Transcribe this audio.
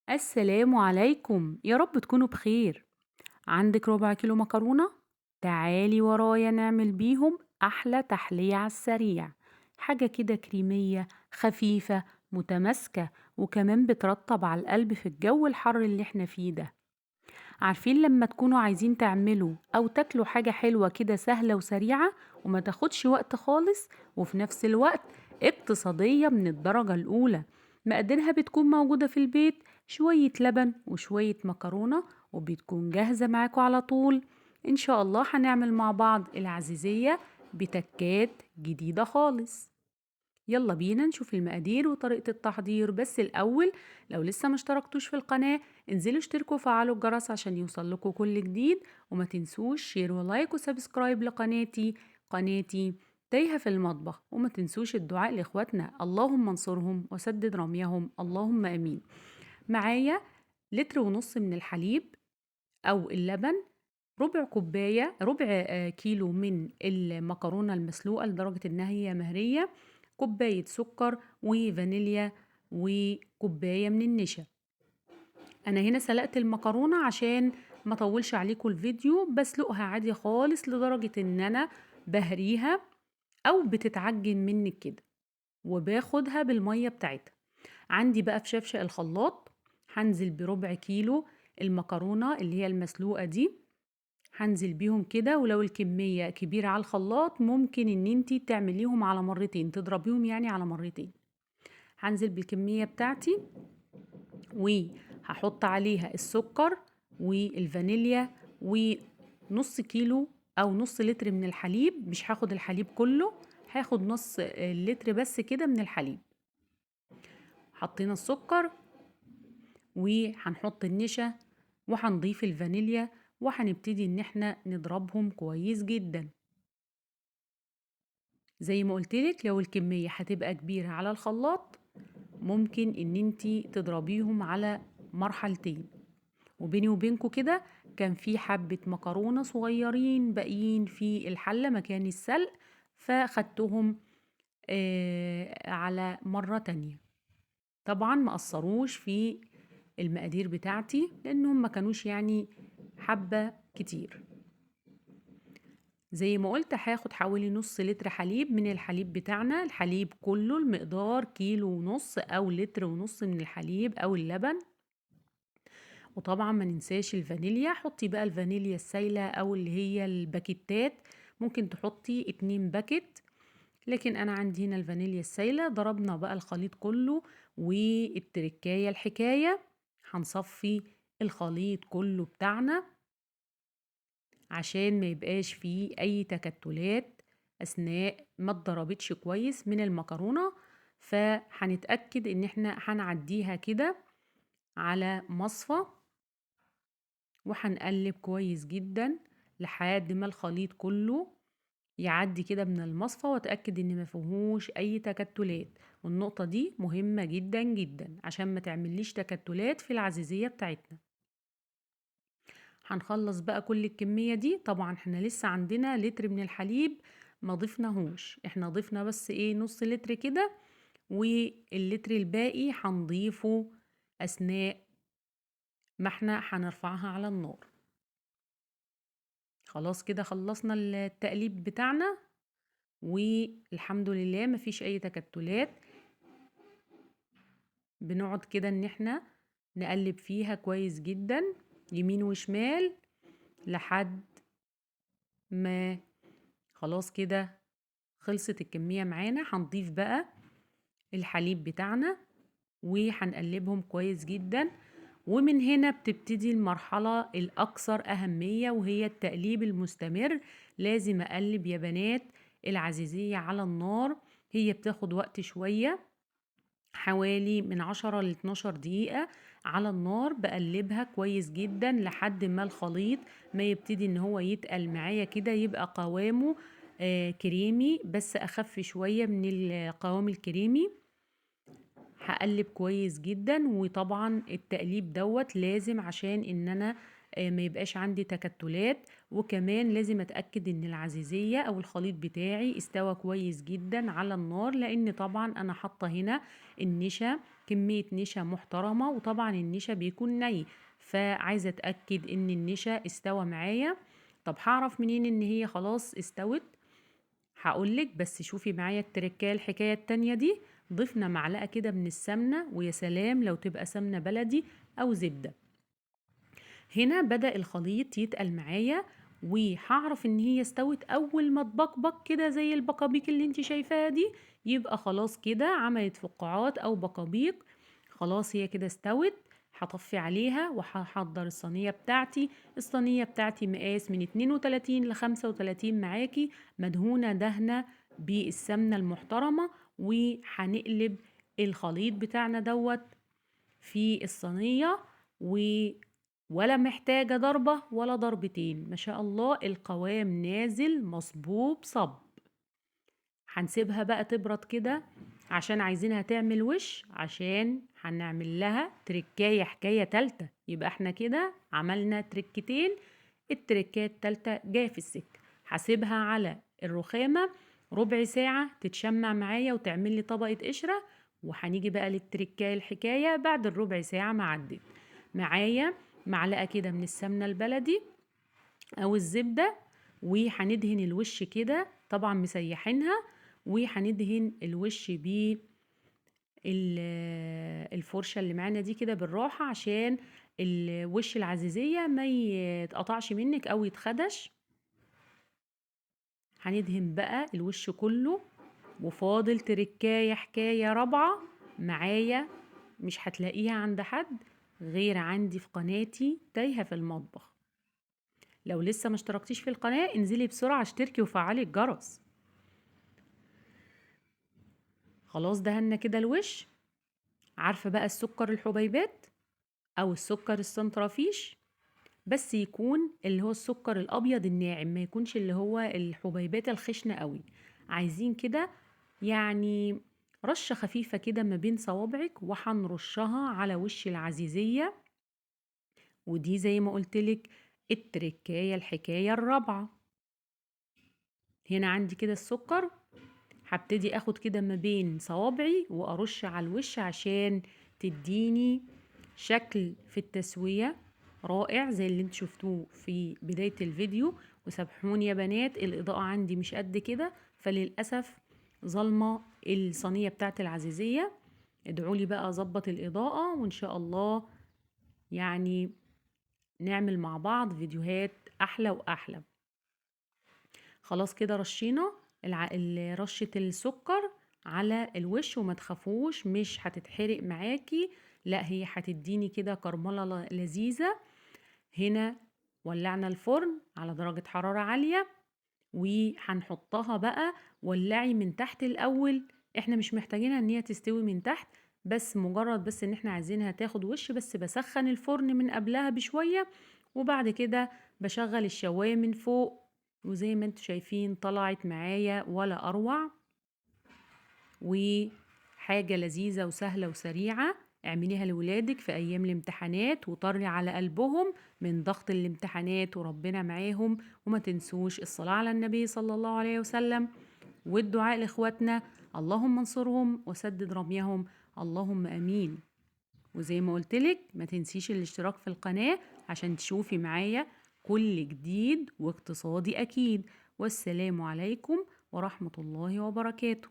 السلام عليكم، يا رب تكونوا بخير. عندك ربع كيلو مكرونة؟ تعالي ورايا نعمل بيهم أحلى تحلية على السريع. حاجة كده كريمية خفيفة متماسكة، وكمان بترطب على القلب في الجو الحر اللي احنا فيه ده. عارفين لما تكونوا عايزين تعملوا أو تاكلوا حاجة حلوة كده سهلة وسريعة وما تاخدش وقت خالص، وفي نفس الوقت اقتصادية من الدرجة الأولى. مقاديرها بتكون موجودة في البيت، شوية لبن وشوية مكرونة، وبتكون جاهزة معاكوا على طول. إن شاء الله هنعمل مع بعض العزيزية بتكات جديدة خالص. يلا بينا نشوف المقادير وطريقة التحضير، بس الأول لو لسه مشتركتوش في القناة انزلوا اشتركوا وفعلوا الجرس عشان يوصلكوا كل جديد، وما تنسوش شير ولايك وسبسكرايب قناتي تايهة في المطبخ. وما تنسوش الدعاء لإخواتنا، اللهم انصرهم وسدد رميهم، اللهم أمين. معايا لتر ونص من الحليب أو اللبن، ربع كوباية ربع كيلو من المكرونة المسلوقة لدرجة إنها هي مهرية، كوباية سكر وفانيليا، وكوباية من النشا. أنا هنا سلقت المكرونة عشان ما طولش عليكم الفيديو، بسلقها عادي خالص لدرجة إن أنا بهريها أو بتتعجن منك كده، وباخدها بالمية بتاعتها. عندي بقى في شفشق الخلاط هنزل بربع كيلو المكرونة اللي هي المسلوقة دي، هنزل بيهم كده. ولو الكمية كبيرة على الخلاط ممكن ان انتي تعمليهم على مرتين، تضربيهم يعني على مرتين. هنزل بالكمية بتاعتي وهحط عليها السكر والفانيليا ونص كيلو او نص لتر من الحليب. مش هاخد الحليب كله، هاخد نص لتر بس كده من الحليب. حطينا السكر وهنحط النشا وهنضيف الفانيليا، وهنبتدي ان احنا نضربهم كويس جدا. زي ما قلتلك لو الكمية هتبقى كبيرة على الخلاط ممكن ان انتي تضربيهم على مرحلتين. وبيني وبينكوا كده كان في حبة مكرونة صغيرين باقيين في الحلة مكان السلق، فخدتهم على مرة تانية. طبعا ما قصروش في المقادير بتاعتي لانهم ما كانوش يعني حبة كتير. زي ما قلت هاخد حوالي نص لتر حليب من الحليب بتاعنا، الحليب كله المقدار كيلو ونص او لتر ونص من الحليب او اللبن. وطبعا ما ننساش الفانيليا، حطي بقى الفانيليا السايلة او اللي هي الباكيتات، ممكن تحطي 2 باكت، لكن انا عندي هنا الفانيليا السايلة. ضربنا بقى الخليط كله، والتركاية الحكاية هنصفي الخليط كله بتاعنا عشان ما يبقاش فيه اي تكتلات اثناء ما اتضربتش كويس من المكرونة. فهنتأكد ان احنا هنعديها كده على مصفى، وهنقلب كويس جدا لحد ما الخليط كله يعدي كده من المصفى، واتأكد ان ما فيهوش اي تكتلات. والنقطة دي مهمة جدا جدا عشان ما تعمليش تكتلات في العزيزية بتاعتنا. هنخلص بقى كل الكمية دي. طبعا احنا لسه عندنا لتر من الحليب ما ضفناهوش، احنا ضفنا بس ايه نص لتر كده، واللتر الباقي هنضيفه اثناء ما احنا هنرفعها على النار. خلاص كده خلصنا التقليب بتاعنا، والحمد لله مفيش اي تكتلات. بنقعد كده ان احنا نقلب فيها كويس جدا يمين وشمال لحد ما خلاص كده خلصت الكمية معانا. هنضيف بقى الحليب بتاعنا وهنقلبهم كويس جدا. ومن هنا بتبتدي المرحلة الأكثر أهمية، وهي التقليب المستمر. لازم أقلب يا بنات العزيزية على النار، هي بتاخد وقت شوية، حوالي من 10 ل 12 دقيقة على النار. بقلبها كويس جدا لحد ما الخليط ما يبتدي ان هو يتقل معايا كده، يبقى قوامه كريمي بس اخف شوية من القوام الكريمي. هقلب كويس جدا، وطبعا التقليب دوت لازم عشان ان انا ما يبقاش عندي تكتلات. وكمان لازم اتأكد ان العزيزية او الخليط بتاعي استوى كويس جدا على النار، لان طبعا انا حاطة هنا النشا كمية نشا محترمة، وطبعا النشا بيكون ني، فعايزة اتأكد ان النشا استوى معايا. طب هعرف منين ان هي خلاص استوت؟ هقولك، بس شوفي معايا التركية الحكاية التانية دي. ضفنا معلقة كده من السمنة، ويا سلام لو تبقى سمنة بلدي أو زبدة. هنا بدأ الخليط يتقل معايا، وهعرف ان هي استوت اول ما تبقبق كده زي البقابيق اللي انت شايفاها دي. يبقى خلاص كده عملت فقاعات او بقابيق. خلاص هي كده استوت. هطفي عليها وهحضر الصينية بتاعتي. الصينية بتاعتي مقاس من 32 ل 35 معاكي، مدهونة دهنة بالسمنة المحترمة. وهنقلب الخليط بتاعنا دوت في الصينية، ولا محتاجة ضربة ولا ضربتين، ما شاء الله القوام نازل مصبوب صب. هنسيبها بقى تبرد كده عشان عايزينها تعمل وش، عشان هنعمل لها تركاية حكاية تالتة. يبقى احنا كده عملنا تركتين، التركاية التالتة جاية في السكة. هسيبها على الرخامة ربع ساعة تتشمع معايا وتعمل لي طبقة قشرة. وهنيجي بقى للتركاية الحكاية بعد الربع ساعة ما عدت. معايا معلقة كده من السمنة البلدي أو الزبدة، وهندهن الوش كده، طبعا مسيحينها. وهندهن الوش الفرشة اللي معانا دي كده بالراحة، عشان الوش العزيزية ما يتقطعش منك أو يتخدش. هندهن بقى الوش كله. وفاضل تركاية حكاية رابعة معايا، مش هتلاقيها عند حد غير عندي في قناتي تايهة في المطبخ. لو لسه ما اشتركتيش في القناة انزلي بسرعة اشتركي وفعلي الجرس. خلاص دهنا كده الوش. عارفة بقى السكر الحبيبات او السكر السنترافيش، بس يكون اللي هو السكر الابيض الناعم، ما يكونش اللي هو الحبيبات الخشنة قوي. عايزين كده يعني رشة خفيفة كده ما بين صوابعك، وهنرشها على وش العزيزية. ودي زي ما قلتلك التركاية الحكاية الرابعة. هنا عندي كده السكر، هبتدي اخد كده ما بين صوابعي وارش على الوش عشان تديني شكل في التسوية رائع زي اللي انت شفتوه في بداية الفيديو. وسامحوني يا بنات، الإضاءة عندي مش قد كده، فللأسف ظلمة الصينية بتاعت العزيزية. ادعولي بقى اظبط الإضاءة، وإن شاء الله يعني نعمل مع بعض فيديوهات أحلى وأحلى. خلاص كده رشينا رشة السكر على الوش، وما تخافوش مش هتتحرق معاكي، لا هي هتديني كده كرملة لذيذة. هنا ولعنا الفرن على درجة حرارة عالية، وهنحطها بقى. ولعي من تحت الأول، احنا مش محتاجينها ان هي تستوي من تحت، بس مجرد بس ان احنا عايزينها تاخد وش بس. بسخن الفرن من قبلها بشوية، وبعد كده بشغل الشواية من فوق. وزي ما انتوا شايفين طلعت معايا ولا اروع. وحاجة لذيذة وسهلة وسريعة، اعمليها لولادك في ايام الامتحانات وطري على قلبهم من ضغط الامتحانات، وربنا معاهم. وما تنسوش الصلاة على النبي صلى الله عليه وسلم، والدعاء لاخواتنا، اللهم انصرهم وسدد رميهم، اللهم امين. وزي ما قلتلك ما تنسيش الاشتراك في القناة عشان تشوفي معايا كل جديد واقتصادي أكيد. والسلام عليكم ورحمة الله وبركاته.